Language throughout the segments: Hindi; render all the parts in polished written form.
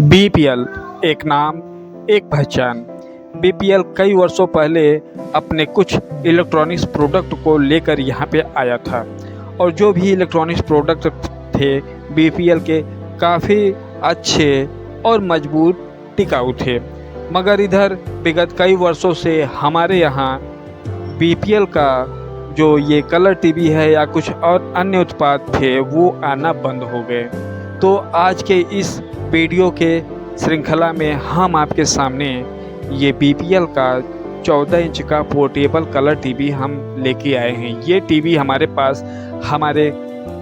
बीपीएल एक नाम एक पहचान। बीपीएल कई वर्षों पहले अपने कुछ इलेक्ट्रॉनिक्स प्रोडक्ट को लेकर यहाँ पे आया था और जो भी इलेक्ट्रॉनिक्स प्रोडक्ट थे बीपीएल के काफ़ी अच्छे और मजबूत टिकाऊ थे। मगर इधर विगत कई वर्षों से हमारे यहाँ बीपीएल का जो ये कलर टीवी है या कुछ और अन्य उत्पाद थे वो आना बंद हो गए। तो आज के इस वीडियो के श्रृंखला में हम आपके सामने ये बीपीएल का 14 इंच का पोर्टेबल कलर टीवी हम लेके आए हैं। ये टीवी हमारे पास हमारे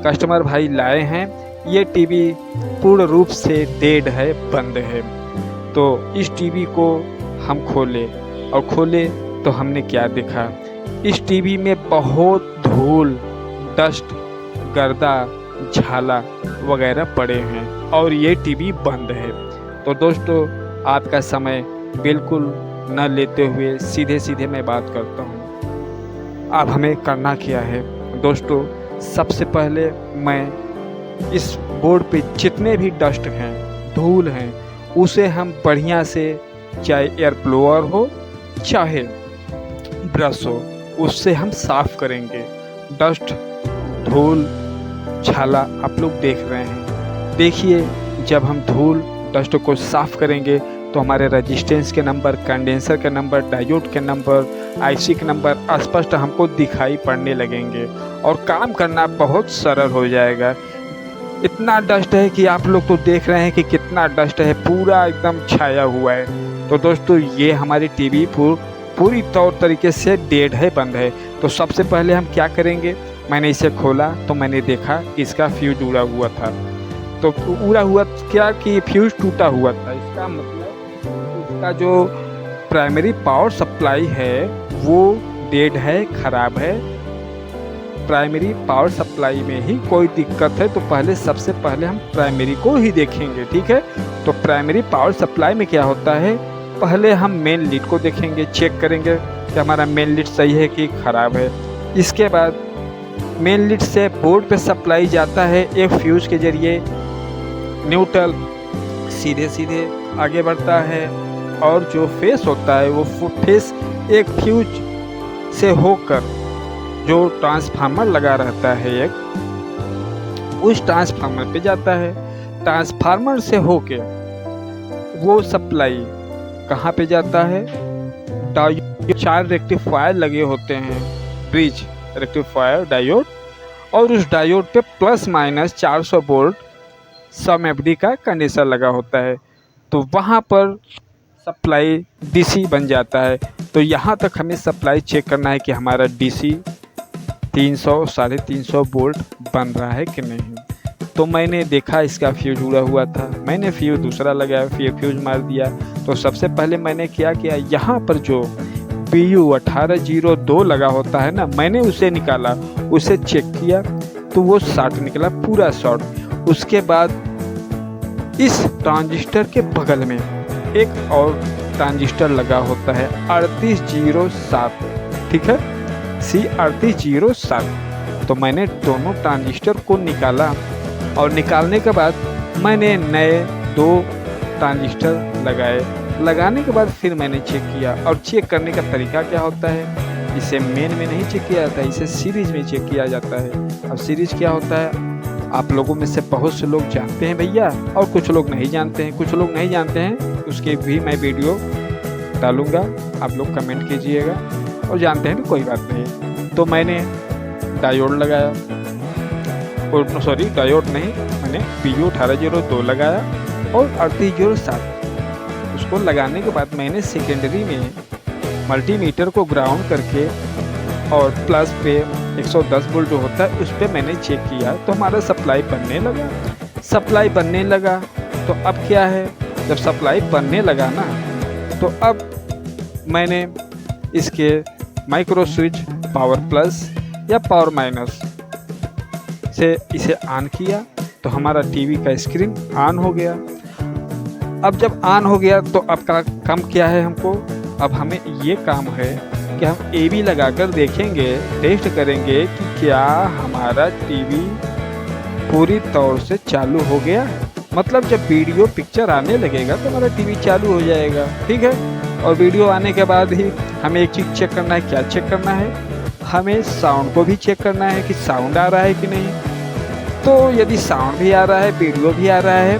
कस्टमर भाई लाए हैं। ये टीवी पूर्ण रूप से डेड है, बंद है। तो इस टीवी को हम खोले तो हमने क्या देखा, इस टीवी में बहुत धूल, डस्ट, गर्दा, झाला वगैरह पड़े हैं और ये टीवी बंद है। तो दोस्तों आपका समय बिल्कुल न लेते हुए सीधे मैं बात करता हूँ। अब हमें करना क्या है दोस्तों, सबसे पहले मैं इस बोर्ड पे जितने भी डस्ट हैं, धूल हैं, उसे हम बढ़िया से, चाहे एयर ब्लोअर हो चाहे ब्रश हो, उससे हम साफ़ करेंगे। डस्ट, धूल, छाला आप लोग देख रहे हैं। देखिए जब हम धूल डस्ट को साफ़ करेंगे तो हमारे रेजिस्टेंस के नंबर, कंडेंसर के नंबर, डायोड के नंबर, आईसी के नंबर स्पष्ट हमको दिखाई पड़ने लगेंगे और काम करना बहुत सरल हो जाएगा। इतना डस्ट है कि आप लोग तो देख रहे हैं कि कितना डस्ट है, पूरा एकदम छाया हुआ है। तो दोस्तों ये हमारी टीवी पूरी तौर तरीके से डेड है, बंद है। तो सबसे पहले हम क्या करेंगे, मैंने इसे खोला तो मैंने देखा कि इसका फ्यूज उड़ा हुआ था। तो उड़ा हुआ क्या कि फ्यूज टूटा हुआ था। इसका मतलब इसका जो प्राइमरी पावर सप्लाई है वो डेड है, ख़राब है। प्राइमरी पावर सप्लाई में ही कोई दिक्कत है तो सबसे पहले हम प्राइमरी को ही देखेंगे, ठीक है। तो प्राइमरी पावर सप्लाई में क्या होता है, पहले हम मेन लीड को देखेंगे, चेक करेंगे कि हमारा मेन लीड सही है कि ख़राब है। इसके बाद मेन लीड से बोर्ड पे सप्लाई जाता है एक फ्यूज के जरिए, न्यूट्रल सीधे आगे बढ़ता है और जो फेस होता है वो फेस एक फ्यूज से होकर जो ट्रांसफार्मर लगा रहता है एक, उस ट्रांसफार्मर पे जाता है। ट्रांसफार्मर से होके वो सप्लाई कहाँ पे जाता है, डायोड, 4 रेक्टिफायर लगे होते हैं, ब्रिज रेक्टिफायर डायोड, और उस डायोड पे प्लस माइनस 400 वोल्ट सम एफडी का कंडेंसर लगा होता है। तो वहाँ पर सप्लाई डीसी बन जाता है। तो यहाँ तक हमें सप्लाई चेक करना है कि हमारा डीसी 300 350 वोल्ट बन रहा है कि नहीं। तो मैंने देखा इसका फ्यूज उड़ा हुआ था, मैंने फ्यूज दूसरा लगाया, फिर फ्यूज मार दिया। तो सबसे पहले मैंने क्या किया, यहाँ पर जो PU 1802 लगा होता है ना, मैंने उसे निकाला, उसे चेक किया तो वो शॉर्ट निकला, पूरा शॉर्ट। उसके बाद इस ट्रांजिस्टर के बगल में एक और ट्रांजिस्टर लगा होता है 3807, ठीक है, C3807। तो मैंने दोनों ट्रांजिस्टर को निकाला और निकालने के बाद मैंने नए 2 ट्रांजिस्टर लगाए। लगाने के बाद फिर मैंने चेक किया, और चेक करने का तरीका क्या होता है, इसे मेन में नहीं चेक किया जाता है, इसे सीरीज में चेक किया जाता है। अब सीरीज क्या होता है आप लोगों में से बहुत से लोग जानते हैं भैया, और कुछ लोग नहीं जानते हैं। कुछ लोग नहीं जानते हैं उसके भी मैं वीडियो डालूँगा, आप लोग कमेंट कीजिएगा, और जानते हैं तो कोई बात नहीं। तो मैंने डायोड लगाया, और सॉरी डायोड नहीं, मैंने PU 1802 लगाया और 3807। उसको लगाने के बाद मैंने सेकेंडरी में मल्टीमीटर को ग्राउंड करके और प्लस पे 110 वोल्ट जो होता है उस पर मैंने चेक किया तो हमारा सप्लाई बनने लगा। तो अब क्या है, जब सप्लाई बनने लगा ना, तो अब मैंने इसके माइक्रो स्विच पावर प्लस या पावर माइनस से इसे ऑन किया तो हमारा टीवी का स्क्रीन ऑन हो गया। अब जब ऑन हो गया तो अब का काम क्या है हमको, अब हमें ये काम है कि हम AB लगाकर देखेंगे, टेस्ट करेंगे कि क्या हमारा टीवी पूरी तौर से चालू हो गया। मतलब जब वीडियो पिक्चर आने लगेगा तो हमारा टीवी चालू हो जाएगा, ठीक है। और वीडियो आने के बाद ही हमें एक चीज़ चेक करना है। क्या चेक करना है? हमें साउंड को भी चेक करना है कि साउंड आ रहा है कि नहीं। तो यदि साउंड भी आ रहा है, वीडियो भी आ रहा है,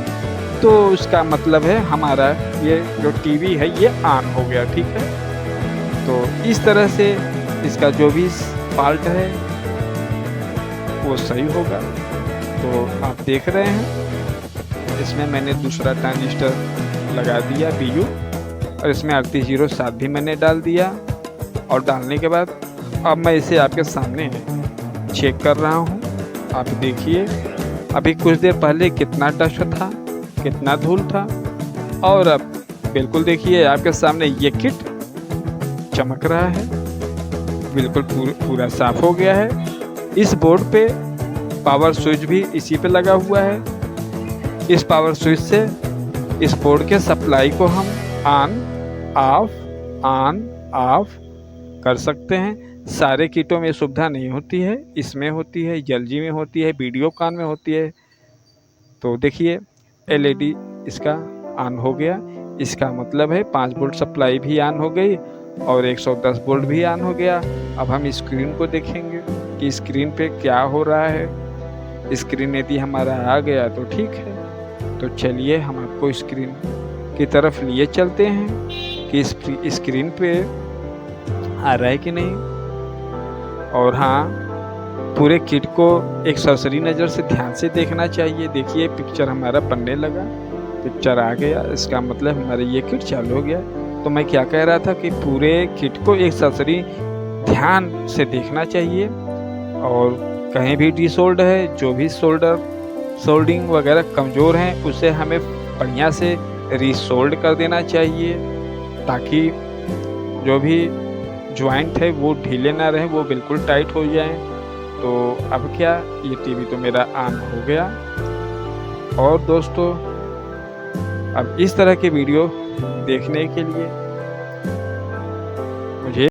तो उसका मतलब है हमारा ये जो टीवी है ये ऑन हो गया, ठीक है। तो इस तरह से इसका जो भी फॉल्ट है वो सही होगा। तो आप देख रहे हैं इसमें मैंने दूसरा ट्रांजिस्टर लगा दिया BU, और इसमें 3807 भी मैंने डाल दिया। और डालने के बाद अब मैं इसे आपके सामने चेक कर रहा हूँ। आप देखिए अभी कुछ देर पहले कितना डस्ट था, कितना धूल था, और अब बिल्कुल देखिए आपके सामने ये किट चमक रहा है, बिल्कुल पूरा साफ हो गया है। इस बोर्ड पे पावर स्विच भी इसी पे लगा हुआ है। इस पावर स्विच से इस बोर्ड के सप्लाई को हम ऑन ऑफ कर सकते हैं। सारे किटों में सुविधा नहीं होती है, इसमें होती है, LG में होती है, वीडियोकॉन में होती है। तो देखिए LED इसका ऑन हो गया, इसका मतलब है 5 वोल्ट सप्लाई भी ऑन हो गई और 110 वोल्ट भी ऑन हो गया। अब हम स्क्रीन को देखेंगे कि स्क्रीन पे क्या हो रहा है। स्क्रीन यदि हमारा आ गया तो ठीक है। तो चलिए हम आपको स्क्रीन की तरफ लिए चलते हैं कि स्क्रीन पे आ रहा है कि नहीं। और हाँ, पूरे किट को एक सरसरी नज़र से ध्यान से देखना चाहिए। देखिए पिक्चर हमारा बनने लगा, पिक्चर आ गया, इसका मतलब हमारा ये किट चालू हो गया। तो मैं क्या कह रहा था कि पूरे किट को एक सरसरी ध्यान से देखना चाहिए, और कहीं भी डिसोल्ड है, जो भी सोल्डिंग वगैरह कमज़ोर हैं उसे हमें बढ़िया से रीसोल्ड कर देना चाहिए, ताकि जो भी जॉइंट है वो ढीले ना रहे, वो बिल्कुल टाइट हो जाए। तो अब क्या, ये टीवी तो मेरा ऑन हो गया। और दोस्तों अब इस तरह के वीडियो देखने के लिए